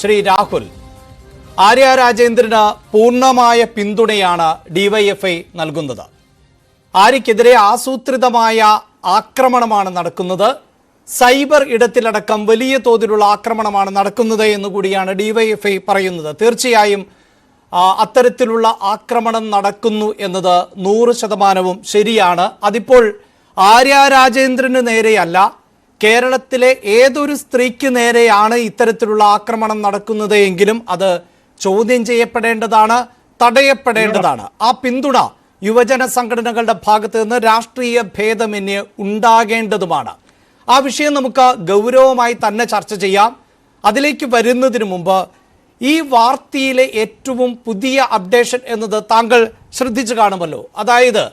ശ്രീ രാഹുൽ, ആര്യ രാജേന്ദ്രന് പൂർണ്ണമായ പിന്തുണയാണ് ഡിവൈഎഫ്ഐ നൽകുന്നത്. ആര്യക്കെതിരെ ആസൂത്രിതമായ ആക്രമണമാണ് നടക്കുന്നത്. സൈബർ ഇടത്തിലടക്കം വലിയ തോതിലുള്ള ആക്രമണമാണ് നടക്കുന്നത് എന്നുകൂടിയാണ് ഡിവൈഎഫ്ഐ പറയുന്നത്. തീർച്ചയായും അത്തരത്തിലുള്ള ആക്രമണം നടക്കുന്നു എന്നത് 100% ശരിയാണ്. അതിപ്പോൾ ആര്യ രാജേന്ദ്രന് നേരെയല്ല, കേരളത്തിലെ ഏതൊരു സ്ത്രീക്ക് നേരെയാണ് ഇത്തരത്തിലുള്ള ആക്രമണം നടക്കുന്നത് എങ്കിലും അത് ചോദ്യം ചെയ്യപ്പെടേണ്ടതാണ്, തടയപ്പെടേണ്ടതാണ്. ആ പിന്തുണ യുവജന സംഘടനകളുടെ ഭാഗത്ത് നിന്ന് രാഷ്ട്രീയ ഭേദമന്യേ ഉണ്ടാകേണ്ടതുമാണ്. ആ വിഷയം നമുക്ക് ഗൗരവമായി തന്നെ ചർച്ച ചെയ്യാം. അതിലേക്ക് വരുന്നതിന് മുമ്പ് ഈ വാർത്തയിലെ ഏറ്റവും പുതിയ അപ്ഡേഷൻ എന്നത് താങ്കൾ ശ്രദ്ധിച്ചു കാണുമല്ലോ. അതായത്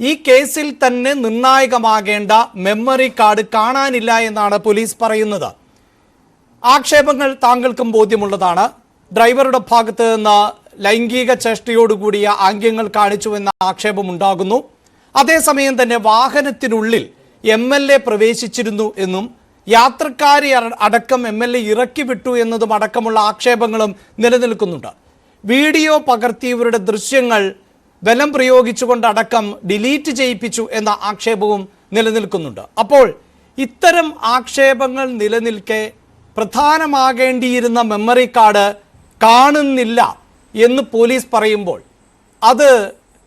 ഈ കേസിൽ തന്നെ നിർണായകമാകേണ്ട മെമ്മറി കാർഡ് കാണാനില്ല എന്നാണ് പോലീസ് പറയുന്നത്. ആക്ഷേപങ്ങൾ താങ്കൾക്കും ബോധ്യമുള്ളതാണ്. ഡ്രൈവറുടെ ഭാഗത്ത് നിന്ന് ലൈംഗിക ചേഷ്ടയോടുകൂടിയ ആംഗ്യങ്ങൾ കാണിച്ചുവെന്ന ആക്ഷേപമുണ്ടാകുന്നു. അതേസമയം തന്നെ വാഹനത്തിനുള്ളിൽ MLA പ്രവേശിച്ചിരുന്നു എന്നും യാത്രക്കാരെ അടക്കം MLA ഇറക്കി വിട്ടു എന്നതും അടക്കമുള്ള ആക്ഷേപങ്ങളും നിലനിൽക്കുന്നുണ്ട്. വീഡിയോ പകർത്തിയവരുടെ ദൃശ്യങ്ങൾ ബലം പ്രയോഗിച്ചുകൊണ്ടടക്കം ഡിലീറ്റ് ചെയ്യിപ്പിച്ചു എന്ന ആക്ഷേപവും നിലനിൽക്കുന്നുണ്ട്. അപ്പോൾ ഇത്തരം ആക്ഷേപങ്ങൾ നിലനിൽക്കെ പ്രധാനമാകേണ്ടിയിരുന്ന മെമ്മറി കാർഡ് കാണുന്നില്ല എന്ന് പോലീസ് പറയുമ്പോൾ അത്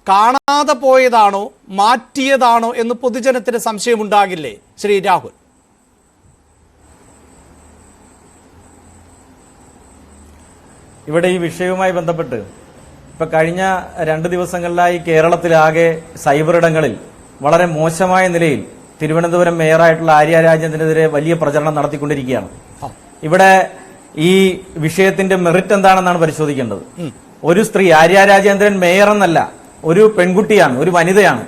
കാണാതെ പോയതാണോ മാറ്റിയതാണോ എന്ന് പൊതുജനത്തിന് സംശയമുണ്ടാകില്ലേ ശ്രീ രാഹുൽ? ഇവിടെ ഈ വിഷയവുമായി ബന്ധപ്പെട്ട് ഇപ്പൊ കഴിഞ്ഞ 2 ദിവസങ്ങളിലായി കേരളത്തിലാകെ സൈബർ ഇടങ്ങളിൽ വളരെ മോശമായ നിലയിൽ തിരുവനന്തപുരം മേയറായിട്ടുള്ള ആര്യ രാജേന്ദ്രനെതിരെ വലിയ പ്രചരണം നടത്തിക്കൊണ്ടിരിക്കുകയാണ്. ഇവിടെ ഈ വിഷയത്തിന്റെ മെറിറ്റ് എന്താണെന്നാണ് പരിശോധിക്കേണ്ടത്. ഒരു സ്ത്രീ, ആര്യ രാജേന്ദ്രൻ മേയർ എന്നല്ല, ഒരു പെൺകുട്ടിയാണ്, ഒരു വനിതയാണ്.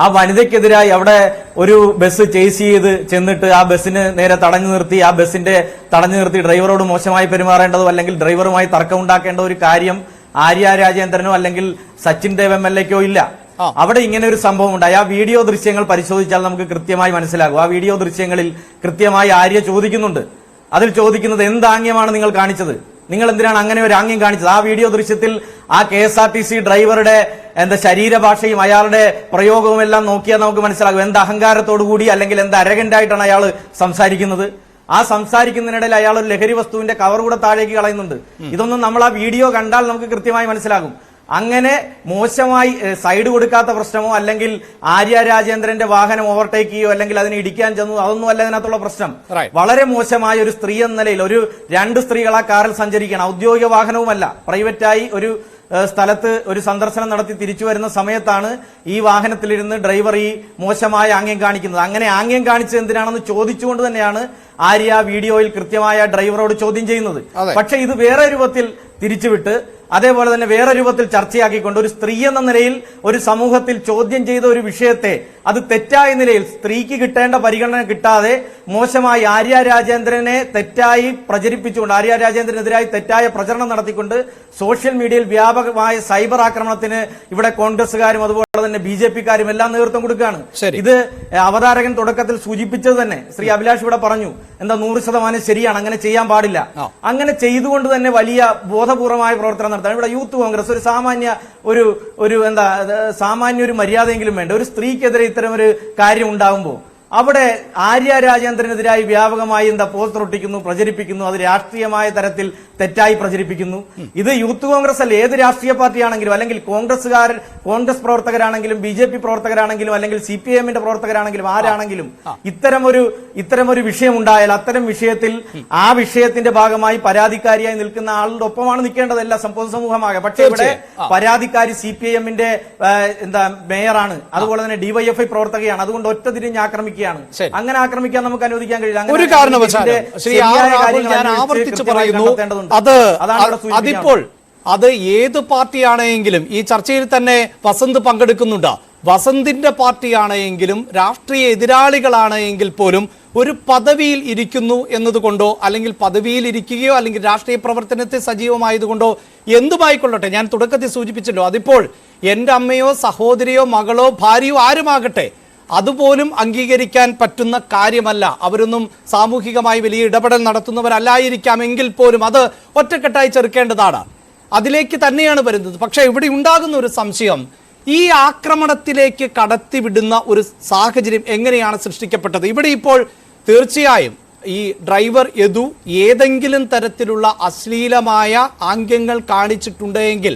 ആ വനിതയ്ക്കെതിരായി അവിടെ ഒരു ബസ് ചേസ് ചെയ്ത് ചെന്നിട്ട് ആ ബസ്സിന് നേരെ തടഞ്ഞു നിർത്തി ഡ്രൈവറോട് മോശമായി പെരുമാറേണ്ടതോ അല്ലെങ്കിൽ ഡ്രൈവറുമായി തർക്കമുണ്ടാക്കേണ്ട ഒരു കാര്യം ആര്യ രാജേന്ദ്രനോ അല്ലെങ്കിൽ സച്ചിൻ ദേവ് MLAക്കോ ഇല്ല. അവിടെ ഇങ്ങനെ ഒരു സംഭവം ഉണ്ടായി. ആ വീഡിയോ ദൃശ്യങ്ങൾ പരിശോധിച്ചാൽ നമുക്ക് കൃത്യമായി മനസ്സിലാകും. ആ വീഡിയോ ദൃശ്യങ്ങളിൽ കൃത്യമായി ആര്യ ചോദിക്കുന്നുണ്ട്. അതിൽ ചോദിക്കുന്നത് എന്താംഗ്യമാണ് നിങ്ങൾ കാണിച്ചത്, നിങ്ങൾ എന്തിനാണ് അങ്ങനെ ഒരു ആംഗ്യം കാണിച്ചത്? ആ വീഡിയോ ദൃശ്യത്തിൽ ആ KSRTC ഡ്രൈവറുടെ ശരീരഭാഷയും അയാളുടെ പ്രയോഗവും എല്ലാം നോക്കിയാൽ നമുക്ക് മനസ്സിലാകും എന്ത് അഹങ്കാരത്തോടുകൂടി അല്ലെങ്കിൽ എന്ത് അരഗന്റായിട്ടാണ് അയാൾ സംസാരിക്കുന്നത്. ആ സംസാരിക്കുന്നതിനിടയിൽ അയാൾ ഒരു ലഹരി വസ്തുവിന്റെ കവർ കൂടെ താഴേക്ക് കളയുന്നുണ്ട്. ഇതൊന്നും നമ്മൾ ആ വീഡിയോ കണ്ടാൽ നമുക്ക് കൃത്യമായി മനസ്സിലാകും. അങ്ങനെ മോശമായി സൈഡ് കൊടുക്കാത്ത പ്രശ്നമോ അല്ലെങ്കിൽ ആര്യ രാജേന്ദ്രന്റെ വാഹനം ഓവർടേക്ക് ചെയ്യോ അല്ലെങ്കിൽ അതിനെ ഇടിക്കാൻ ചെന്നു, അതൊന്നും അല്ല ഇതിനകത്തുള്ള പ്രശ്നം. വളരെ മോശമായ ഒരു സ്ത്രീ എന്ന നിലയിൽ 2 സ്ത്രീകൾ ആ കാറിൽ സഞ്ചരിക്കണം. ഔദ്യോഗിക വാഹനവുമല്ല, പ്രൈവറ്റായി ഒരു സ്ഥലത്ത് ഒരു സന്ദർശനം നടത്തി തിരിച്ചു വരുന്ന സമയത്താണ് ഈ വാഹനത്തിലിരുന്ന് ഡ്രൈവർ ഈ മോശമായ ആംഗ്യം കാണിക്കുന്നത്. അങ്ങനെ ആംഗ്യം കാണിച്ചത് എന്തിനാണെന്ന് ചോദിച്ചുകൊണ്ട് തന്നെയാണ് ആര്യ വീഡിയോയിൽ കൃത്യമായ ഡ്രൈവറോട് ചോദ്യം ചെയ്യുന്നത്. പക്ഷെ ഇത് വേറെ രൂപത്തിൽ തിരിച്ചുവിട്ട് അതേപോലെ തന്നെ വേറെ രൂപത്തിൽ ചർച്ചയാക്കിക്കൊണ്ട് ഒരു സ്ത്രീ എന്ന നിലയിൽ ഒരു സമൂഹത്തിൽ ചോദ്യം ചെയ്ത ഒരു വിഷയത്തെ അത് തെറ്റായ നിലയിൽ സ്ത്രീക്ക് കിട്ടേണ്ട പരിഗണന കിട്ടാതെ മോശമായി ആര്യ രാജേന്ദ്രനെ തെറ്റായി പ്രചരിപ്പിച്ചുകൊണ്ട് ആര്യ രാജേന്ദ്രനെതിരായി തെറ്റായ പ്രചരണം നടത്തിക്കൊണ്ട് സോഷ്യൽ മീഡിയയിൽ വ്യാപകമായ സൈബർ ആക്രമണത്തിന് ഇവിടെ കോൺഗ്രസുകാരും അതുപോലെ തന്നെ BJPക്കാരും എല്ലാം നേതൃത്വം കൊടുക്കുകയാണ്. ഇത് അവതാരകൻ തുടക്കത്തിൽ സൂചിപ്പിച്ചത് തന്നെ ശ്രീ അഭിലാഷ് ഇവിടെ പറഞ്ഞു, 100% ശരിയാണ്, അങ്ങനെ ചെയ്യാൻ പാടില്ല. അങ്ങനെ ചെയ്തുകൊണ്ട് തന്നെ വലിയ ബോധപൂർവമായ പ്രവർത്തനം നടത്താൻ ഇവിടെ യൂത്ത് കോൺഗ്രസ് ഒരു സാമാന്യ ഒരു മര്യാദയെങ്കിലും വേണ്ട. ഒരു സ്ത്രീക്കെതിരെ ഇത്തരം ഒരു കാര്യം ഉണ്ടാകുമ്പോൾ അവിടെ ആര്യ രാജേന്ദ്രനെതിരായി വ്യാപകമായി പോസ്റ്റർ ഒട്ടിക്കുന്നു, പ്രചരിപ്പിക്കുന്നു. അത് രാഷ്ട്രീയമായ തരത്തിൽ തെറ്റായി പ്രചരിപ്പിക്കുന്നു. ഇത് യൂത്ത് കോൺഗ്രസ് അല്ല, ഏത് രാഷ്ട്രീയ പാർട്ടിയാണെങ്കിലും അല്ലെങ്കിൽ കോൺഗ്രസ് പ്രവർത്തകരാണെങ്കിലും BJP പ്രവർത്തകരാണെങ്കിലും അല്ലെങ്കിൽ CPIMന്റെ പ്രവർത്തകരാണെങ്കിലും ആരാണെങ്കിലും ഇത്തരമൊരു വിഷയം ഉണ്ടായാൽ അത്തരം വിഷയത്തിൽ ആ വിഷയത്തിന്റെ ഭാഗമായി പരാതിക്കാരിയായി നിൽക്കുന്ന ആളുടെ ഒപ്പമാണ് നിൽക്കേണ്ടതല്ല പൊതുസമൂഹമാകെ. പക്ഷേ ഇവിടെ പരാതിക്കാരി CPIMന്റെ മേയറാണ്, അതുപോലെ തന്നെ DYFI പ്രവർത്തകയാണ്. അതുകൊണ്ട് ഒറ്റ തിരിഞ്ഞ് ആക്രമിക്കുകയാണ്. അങ്ങനെ ആക്രമിക്കാൻ നമുക്ക് അനുവദിക്കാൻ കഴിയില്ല. ഒരു കാരണവശാലും ശ്രീ രാഹുൽ, ഞാൻ ആവർത്തിച്ചു പറയുന്നു, അതിപ്പോൾ അത് ഏത് പാർട്ടിയാണെങ്കിലും ഈ ചർച്ചയിൽ തന്നെ വസന്ത് പങ്കെടുക്കുന്നുണ്ട്. വസന്തിന്റെ പാർട്ടിയാണെങ്കിലും രാഷ്ട്രീയ എതിരാളികളാണെങ്കിൽ പോലും ഒരു പദവിയിൽ ഇരിക്കുന്നു എന്നതുകൊണ്ടോ അല്ലെങ്കിൽ പദവിയിൽ ഇരിക്കുകയോ അല്ലെങ്കിൽ രാഷ്ട്രീയ പ്രവർത്തനത്തെ സജീവമായതുകൊണ്ടോ എന്തുമായിക്കൊള്ളട്ടെ, ഞാൻ തുടക്കത്തിൽ സൂചിപ്പിച്ചല്ലോ, അതിപ്പോൾ എൻ്റെ അമ്മയോ സഹോദരിയോ മകളോ ഭാര്യയോ ആരുമാകട്ടെ, അതുപോലും അംഗീകരിക്കാൻ പറ്റുന്ന കാര്യമല്ല. അവരൊന്നും സാമൂഹികമായി വലിയ ഇടപെടൽ നടത്തുന്നവരല്ലായിരിക്കാം എങ്കിൽ പോലും അത് ഒറ്റക്കെട്ടായി ചെറുക്കേണ്ടതാണ്. അതിലേക്ക് തന്നെയാണ് വരുന്നത്. പക്ഷേ ഇവിടെ ഉണ്ടാകുന്ന ഒരു സംശയം, ഈ ആക്രമണത്തിലേക്ക് കടത്തിവിടുന്ന ഒരു സാഹചര്യം എങ്ങനെയാണ് സൃഷ്ടിക്കപ്പെട്ടത്? ഇവിടെ ഇപ്പോൾ തീർച്ചയായും ഈ ഡ്രൈവർ യദു ഏതെങ്കിലും തരത്തിലുള്ള അശ്ലീലമായ ആംഗ്യങ്ങൾ കാണിച്ചിട്ടുണ്ടെങ്കിൽ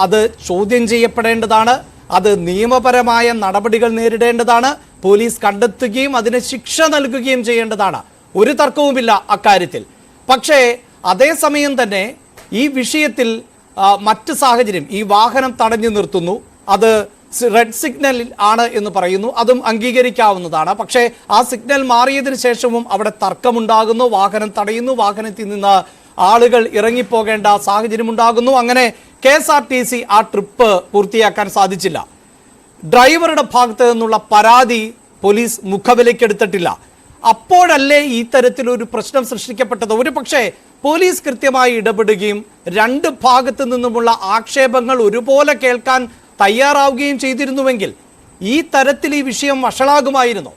അത് ചോദ്യം ചെയ്യപ്പെടേണ്ടതാണ്. അത് നിയമപരമായ നടപടികൾ നേരിടേണ്ടതാണ്. പോലീസ് കണ്ടെത്തുകയും അതിന് ശിക്ഷ നൽകുകയും ചെയ്യേണ്ടതാണ്. ഒരു തർക്കവുമില്ല അക്കാര്യത്തിൽ. പക്ഷേ അതേസമയം തന്നെ ഈ വിഷയത്തിൽ മറ്റ് സാഹചര്യം, ഈ വാഹനം തടഞ്ഞു നിർത്തുന്നു, അത് റെഡ് സിഗ്നലിൽ ആണ് എന്ന് പറയുന്നു, അതും അംഗീകരിക്കാവുന്നതാണ്. പക്ഷേ ആ സിഗ്നൽ മാറിയതിനു ശേഷവും അവിടെ തർക്കമുണ്ടാകുന്നു, വാഹനം തടയുന്നു, വാഹനത്തിൽ നിന്ന് ആളുകൾ ഇറങ്ങിപ്പോകേണ്ട സാഹചര്യം ഉണ്ടാകുന്നു. അങ്ങനെ KSRTC ആ ട്രിപ്പ് പൂർത്തിയാക്കാൻ സാധിച്ചില്ല. ഡ്രൈവറുടെ ഭാഗത്ത് നിന്നുള്ള പരാതി പോലീസ് മുഖവിലക്കെടുത്തിട്ടില്ല. അപ്പോഴല്ലേ ഈ തരത്തിലൊരു പ്രശ്നം സൃഷ്ടിക്കപ്പെട്ടത്? ഒരു പക്ഷേ പോലീസ് കൃത്യമായി ഇടപെടുകയും രണ്ട് ഭാഗത്തു നിന്നുമുള്ള ആക്ഷേപങ്ങൾ ഒരുപോലെ കേൾക്കാൻ തയ്യാറാവുകയും ചെയ്തിരുന്നുവെങ്കിൽ ഈ തരത്തിൽ ഈ വിഷയം വഷളാകുമായിരുന്നു.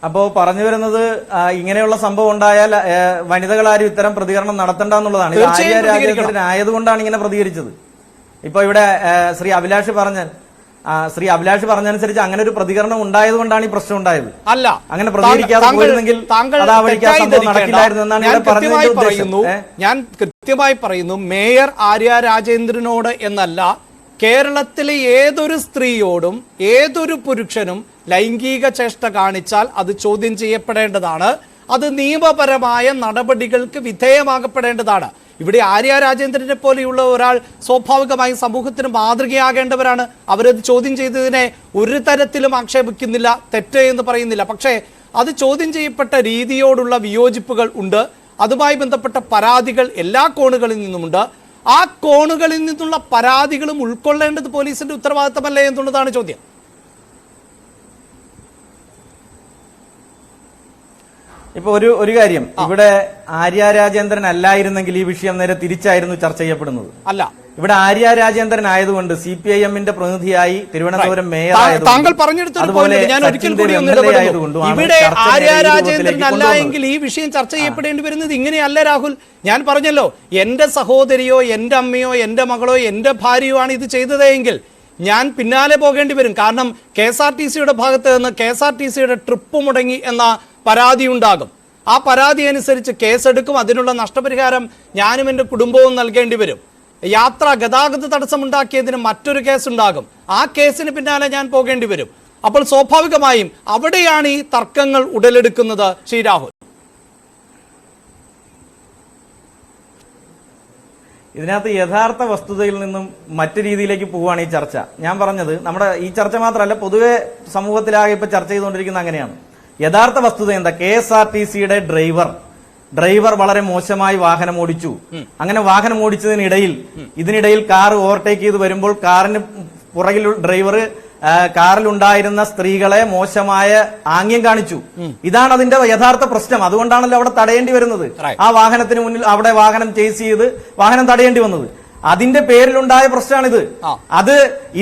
അപ്പോ പറഞ്ഞു വരുന്നത് ഇങ്ങനെയുള്ള സംഭവം ഉണ്ടായാൽ വനിതകൾ ആരും ഇത്തരം പ്രതികരണം നടത്തണ്ട എന്നുള്ളതാണ്. ആര്യ രാജേന്ദ്രൻ ആയതുകൊണ്ടാണ് ഇങ്ങനെ പ്രതികരിച്ചത്. ഇപ്പൊ ഇവിടെ ശ്രീ അഭിലാഷ് പറഞ്ഞനുസരിച്ച് അങ്ങനെ ഒരു പ്രതികരണം ഉണ്ടായതുകൊണ്ടാണ് ഈ പ്രശ്നം ഉണ്ടായത്. അല്ല, അങ്ങനെ പ്രതികരിക്കാതെ പോയിരുന്നെങ്കിൽ നടക്കില്ലായിരുന്നു എന്നാണ് ഞാൻ കൃത്യമായി പറയുന്നു. മേയർ ആര്യ രാജേന്ദ്രനോട് എന്നല്ല, കേരളത്തിലെ ഏതൊരു സ്ത്രീയോടും ഏതൊരു പുരുഷനും ലൈംഗിക ചേഷ്ട കാണിച്ചാൽ അത് ചോദ്യം ചെയ്യപ്പെടേണ്ടതാണ്. അത് നിയമപരമായ നടപടികൾക്ക് വിധേയമാകപ്പെടേണ്ടതാണ്. ഇവിടെ ആര്യ രാജേന്ദ്രനെ പോലെയുള്ള ഒരാൾ സ്വാഭാവികമായും സമൂഹത്തിന് മാതൃകയാകേണ്ടവരാണ്. അവരത് ചോദ്യം ചെയ്തതിനെ ഒരു തരത്തിലും ആക്ഷേപിക്കുന്നില്ല, തെറ്റ് എന്ന് പറയുന്നില്ല. പക്ഷേ അത് ചോദ്യം ചെയ്യപ്പെട്ട രീതിയോടുള്ള വിയോജിപ്പുകൾ ഉണ്ട്. അതുമായി ബന്ധപ്പെട്ട പരാതികൾ എല്ലാ കോണുകളിൽ നിന്നുമുണ്ട്. ആ കോണുകളിൽ നിന്നുള്ള പരാതികളും ഉൾക്കൊള്ളേണ്ടത് പോലീസിന്റെ ഉത്തരവാദിത്തമല്ലേ എന്നുള്ളതാണ് ചോദ്യം. ഇപ്പൊ ഒരു കാര്യം, ഇവിടെ ആര്യ രാജേന്ദ്രൻ അല്ലായിരുന്നെങ്കിൽ ഈ വിഷയം നേരെ തിരിച്ചായിരുന്നു ചർച്ച ചെയ്യപ്പെടുന്നത്. അല്ല, ഇവിടെ ആര്യ രാജേന്ദ്രൻ ആയതുകൊണ്ട് CPIM-ന്റെ പ്രതിനിധിയായി തിരുവനന്തപുരം മേയർ താങ്കൾ പറഞ്ഞെടുത്തൊരു ഞാൻ ഒരിക്കൽ കൂടി ഇവിടെ ആര്യ രാജേന്ദ്രൻ അല്ല എങ്കിൽ ഈ വിഷയം ചർച്ച ചെയ്യപ്പെടേണ്ടി വരുന്നത് ഇങ്ങനെയല്ല രാഹുൽ. ഞാൻ പറഞ്ഞല്ലോ, എന്റെ സഹോദരിയോ എന്റെ അമ്മയോ എന്റെ മകളോ എന്റെ ഭാര്യയോ ആണ് ഇത് ചെയ്തതെങ്കിൽ ഞാൻ പിന്നാലെ പോകേണ്ടി വരും. കാരണം KSRTC-യുടെ ഭാഗത്ത് നിന്ന് KSRTC-യുടെ ട്രിപ്പ് മുടങ്ങി എന്ന പരാതി ഉണ്ടാകും. ആ പരാതി അനുസരിച്ച് കേസെടുക്കും. അതിനുള്ള നഷ്ടപരിഹാരം ഞാനും എൻ്റെ കുടുംബവും നൽകേണ്ടി വരും. ഗതാഗത തടസ്സമുണ്ടാക്കിയതിന് മറ്റൊരു കേസ് ഉണ്ടാകും. ആ കേസിന് പിന്നാലെ ഞാൻ പോകേണ്ടി വരും. അപ്പോൾ സ്വാഭാവികമായും അവിടെയാണ് ഈ തർക്കങ്ങൾ ഉടലെടുക്കുന്നത്. ശ്രീ രാഹുൽ, ഇതിനകത്ത് യഥാർത്ഥ വസ്തുതയിൽ നിന്നും മറ്റു രീതിയിലേക്ക് പോവുകയാണ് ഈ ചർച്ച. ഞാൻ പറഞ്ഞത് നമ്മുടെ ഈ ചർച്ച മാത്രമല്ല, പൊതുവെ സമൂഹത്തിലാകെ ഇപ്പൊ ചർച്ച ചെയ്തുകൊണ്ടിരിക്കുന്നത് അങ്ങനെയാണ്. യഥാർത്ഥ വസ്തുത എന്താ? KSRTC-യുടെ ഡ്രൈവർ വളരെ മോശമായി വാഹനം ഓടിച്ചു. അങ്ങനെ വാഹനം ഇതിനിടയിൽ കാർ ഓവർടേക്ക് ചെയ്ത് വരുമ്പോൾ കാറിന് പുറകിൽ ഡ്രൈവർ കാറിൽ ഉണ്ടായിരുന്ന സ്ത്രീകളെ മോശമായ ആംഗ്യം കാണിച്ചു. ഇതാണ് അതിന്റെ യഥാർത്ഥ പ്രശ്നം. അതുകൊണ്ടാണല്ലോ അവിടെ തടയേണ്ടി വരുന്നത്. ആ വാഹനത്തിന് മുന്നിൽ അവിടെ വാഹനം ചേസ് ചെയ്ത് വാഹനം തടയേണ്ടി വന്നത്. അതിന്റെ പേരിലുണ്ടായ പ്രശ്നമാണിത്.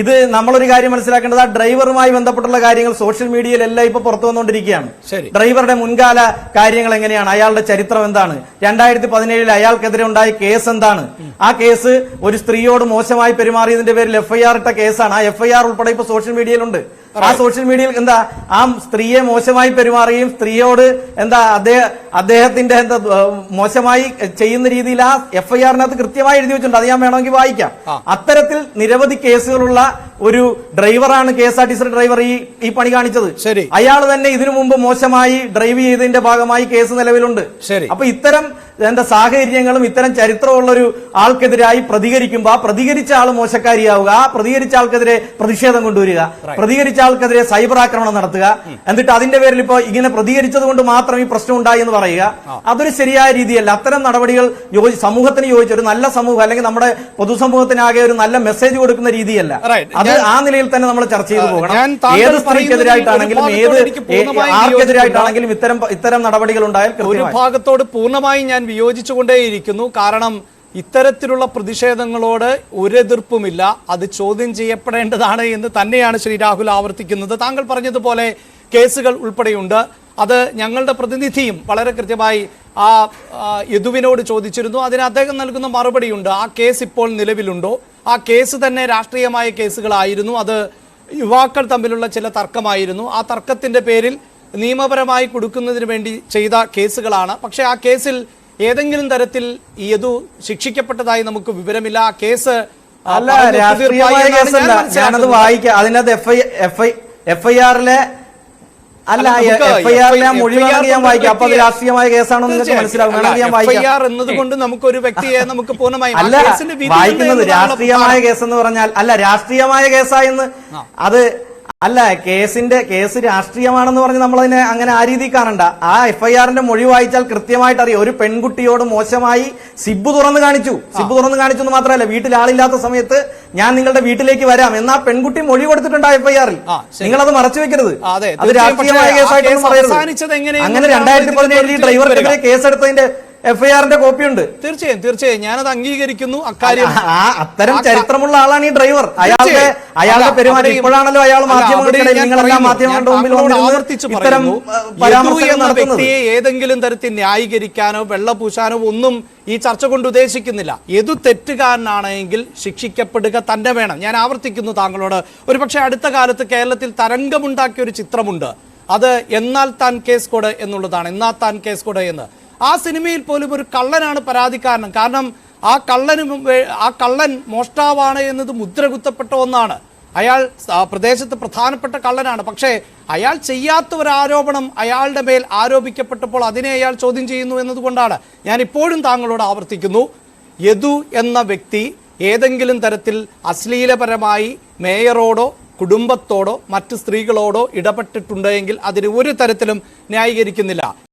ഇത് നമ്മളൊരു കാര്യം മനസ്സിലാക്കേണ്ടത്, ആ ഡ്രൈവറുമായി ബന്ധപ്പെട്ടുള്ള കാര്യങ്ങൾ സോഷ്യൽ മീഡിയയിലെല്ലാം ഇപ്പൊ പുറത്തു വന്നുകൊണ്ടിരിക്കുകയാണ്. ഡ്രൈവറുടെ മുൻകാല കാര്യങ്ങൾ എങ്ങനെയാണ്, അയാളുടെ ചരിത്രം എന്താണ്, 2017 അയാൾക്കെതിരെ ഉണ്ടായ കേസ് എന്താണ്, ആ കേസ് ഒരു സ്ത്രീയോട് മോശമായി പെരുമാറിയതിന്റെ പേരിൽ FIR ഇട്ട കേസാണ്. ആ FIR ഉൾപ്പെടെ ഇപ്പൊ സോഷ്യൽ മീഡിയയിലുണ്ട്. ആ സോഷ്യൽ മീഡിയയിൽ എന്താ, ആ സ്ത്രീയെ മോശമായി പെരുമാറുകയും സ്ത്രീയോട് എന്താ അദ്ദേഹത്തിന്റെ മോശമായി ചെയ്യുന്ന രീതിയിൽ ആ FIR-നകത്ത് കൃത്യമായി എഴുതി വെച്ചിട്ടുണ്ട്. അത് ഞാൻ വേണമെങ്കിൽ വായിക്കാം. അത്തരത്തിൽ നിരവധി കേസുകളുള്ള ഒരു ഡ്രൈവറാണ് KSRTC ഡ്രൈവർ ഈ പണി കാണിച്ചത്. അയാൾ തന്നെ ഇതിനു മുമ്പ് മോശമായി ഡ്രൈവ് ചെയ്തതിന്റെ ഭാഗമായി കേസ് നിലവിലുണ്ട്. അപ്പൊ ഇത്തരം സാഹചര്യങ്ങളും ഇത്തരം ചരിത്രമുള്ള ഒരു ആൾക്കെതിരായി പ്രതികരിക്കുമ്പോൾ ആ പ്രതികരിച്ച ആൾ മോശക്കാരിയാവുക, ആ പ്രതികരിച്ച ആൾക്കെതിരെ പ്രതിഷേധം കൊണ്ടുവരിക, പ്രതികരിച്ച ആൾക്കെതിരെ സൈബർ ആക്രമണം നടത്തുക, എന്നിട്ട് അതിന്റെ പേരിൽ ഇപ്പോ ഇങ്ങനെ പ്രതികരിച്ചത് കൊണ്ട് മാത്രം ഈ പ്രശ്നം ഉണ്ടായി എന്ന് പറയുക, അതൊരു ശരിയായ രീതിയല്ല. അത്തരം നടപടികൾ സമൂഹത്തിന് യോജിച്ച ഒരു നല്ല സമൂഹം അല്ലെങ്കിൽ നമ്മുടെ പൊതുസമൂഹത്തിനാകെ ഒരു നല്ല മെസ്സേജ് കൊടുക്കുന്ന രീതിയല്ല. അത് ആ നിലയിൽ തന്നെ നമ്മൾ ചർച്ച ചെയ്തു പോകണം. ഏത് സ്ത്രീക്കെതിരായിട്ടാണെങ്കിലും ആർക്കെതിരായിട്ടാണെങ്കിലും ഇത്തരം നടപടികൾ ഉണ്ടായാൽ ഒരു ഭാഗത്തോട് പൂർണ്ണമായും ഞാൻ വിയോജിച്ചുകൊണ്ടേയിരിക്കുന്നു. കാരണം ഇത്തരത്തിലുള്ള പ്രതിഷേധങ്ങളോട് ഒരെതിർപ്പുമില്ല. അത് ചോദ്യം ചെയ്യപ്പെടേണ്ടതാണ് എന്ന് തന്നെയാണ് ശ്രീ രാഹുൽ ആവർത്തിക്കുന്നത്. താങ്കൾ പറഞ്ഞതുപോലെ കേസുകൾ ഉൾപ്പെടെയുണ്ട്. അത് ഞങ്ങളുടെ പ്രതിനിധിയും വളരെ കൃത്യമായി ആ യദുവിനോട് ചോദിച്ചിരുന്നു. അതിന് അദ്ദേഹം നൽകുന്ന മറുപടിയുണ്ട്. ആ കേസ് ഇപ്പോൾ നിലവിലുണ്ടോ? ആ കേസ് തന്നെ രാഷ്ട്രീയമായ കേസുകളായിരുന്നു. അത് യുവാക്കൾ തമ്മിലുള്ള ചില തർക്കമായിരുന്നു. ആ തർക്കത്തിന്റെ പേരിൽ നിയമപരമായി കൊടുക്കുന്നതിന് വേണ്ടി ചെയ്ത കേസുകളാണ്. പക്ഷേ ആ കേസിൽ ഏതെങ്കിലും തരത്തിൽ യദു ശിക്ഷിക്കപ്പെട്ടതായി നമുക്ക് വിവരമില്ല. ആ കേസ് അല്ല, രാഷ്ട്രീയമായ കേസല്ല. ഞാനത് വായിക്കാം. അതിനകത്ത് എഫ്ഐആറിലെ അല്ല, എഫ്ഐആറിലെ മൊഴി ഞാൻ വായിക്കാം. അപ്പൊ അത് രാഷ്ട്രീയമായ കേസാണോ നിങ്ങൾക്ക് മനസ്സിലാവും. എഫ്ഐആർ എന്നതുകൊണ്ട് നമുക്ക് ഒരു വ്യക്തിയെ നമുക്ക് പൂർണ്ണമായി അല്ല വായിക്കുന്നത്. രാഷ്ട്രീയമായ കേസ് എന്ന് പറഞ്ഞാൽ അല്ല, രാഷ്ട്രീയമായ കേസായെന്ന് അത് അല്ല, കേസ് രാഷ്ട്രീയമാണെന്ന് പറഞ്ഞ് നമ്മളതിനെ അങ്ങനെ ആ രീതി കാണണ്ട. ആ എഫ്ഐആറിന്റെ മൊഴി വായിച്ചാൽ കൃത്യമായിട്ട് അറിയാം. ഒരു പെൺകുട്ടിയോട് മോശമായി സിബ് തുറന്നു കാണിച്ചു എന്ന് മാത്രമല്ല, വീട്ടിൽ ആളില്ലാത്ത സമയത്ത് ഞാൻ നിങ്ങളുടെ വീട്ടിലേക്ക് വരാം എന്നാ പെൺകുട്ടി മൊഴി കൊടുത്തിട്ടുണ്ട് ആ എഫ്ഐആറിൽ. നിങ്ങളത് മറച്ചു വെക്കരുത്. അത് രാഷ്ട്രീയമായ കേസായിട്ടൊന്നും പറയരുത്. അങ്ങനെ 2017 ഡ്രൈവർക്കെതിരെ കേസെടുത്തതിന്റെ എഫ്ഐആറിന്റെ കോപ്പി ഉണ്ട്. തീർച്ചയായും ഞാനത് അംഗീകരിക്കുന്നു. അക്കാര്യം അത്തരം ചരിത്രമുള്ള ആളാണ് ഈ ഡ്രൈവർ. അയാളുടെ പെരുമാറ്റം ഇപ്പോഴാണല്ലോ അയാൾ വ്യക്തിയെ ഏതെങ്കിലും തരത്തിൽ ന്യായീകരിക്കാനോ വെള്ളപൂശാനോ ഒന്നും ഈ ചർച്ച കൊണ്ട് ഉദ്ദേശിക്കുന്നില്ല. ഏതു തെറ്റുകാരനാണെങ്കിൽ ശിക്ഷിക്കപ്പെടുക തന്നെ വേണം. ഞാൻ ആവർത്തിക്കുന്നു താങ്കളോട്. ഒരുപക്ഷെ അടുത്ത കാലത്ത് കേരളത്തിൽ തരംഗമുണ്ടാക്കിയ ഒരു ചിത്രമുണ്ട്. അത് എന്നാൽ താൻ കേസ് കോഡ് എന്നുള്ളതാണ്. എന്നാൽ താൻ കേസ് കോഡ് എന്ന്. ആ സിനിമയിൽ പോലും ഒരു കള്ളനാണ് പരാതിക്കാരൻ. കാരണം ആ കള്ളൻ മോഷ്ടാവാണ് എന്നത് മുദ്ര കുത്തപ്പെട്ട ഒന്നാണ്. അയാൾ പ്രദേശത്ത് പ്രധാനപ്പെട്ട കള്ളനാണ്. പക്ഷേ അയാൾ ചെയ്യാത്ത ഒരു ആരോപണം അയാളുടെ മേൽ ആരോപിക്കപ്പെട്ടപ്പോൾ അതിനെ അയാൾ ചോദ്യം ചെയ്യുന്നു എന്നതുകൊണ്ടാണ് ഞാൻ ഇപ്പോഴും താങ്കളോട് ആവർത്തിക്കുന്നു. യദു എന്ന വ്യക്തി ഏതെങ്കിലും തരത്തിൽ അശ്ലീലപരമായി മേയറോടോ കുടുംബത്തോടോ മറ്റ് സ്ത്രീകളോടോ ഇടപെട്ടിട്ടുണ്ടെങ്കിൽ അതിന് ഒരു തരത്തിലും ന്യായീകരിക്കുന്നില്ല.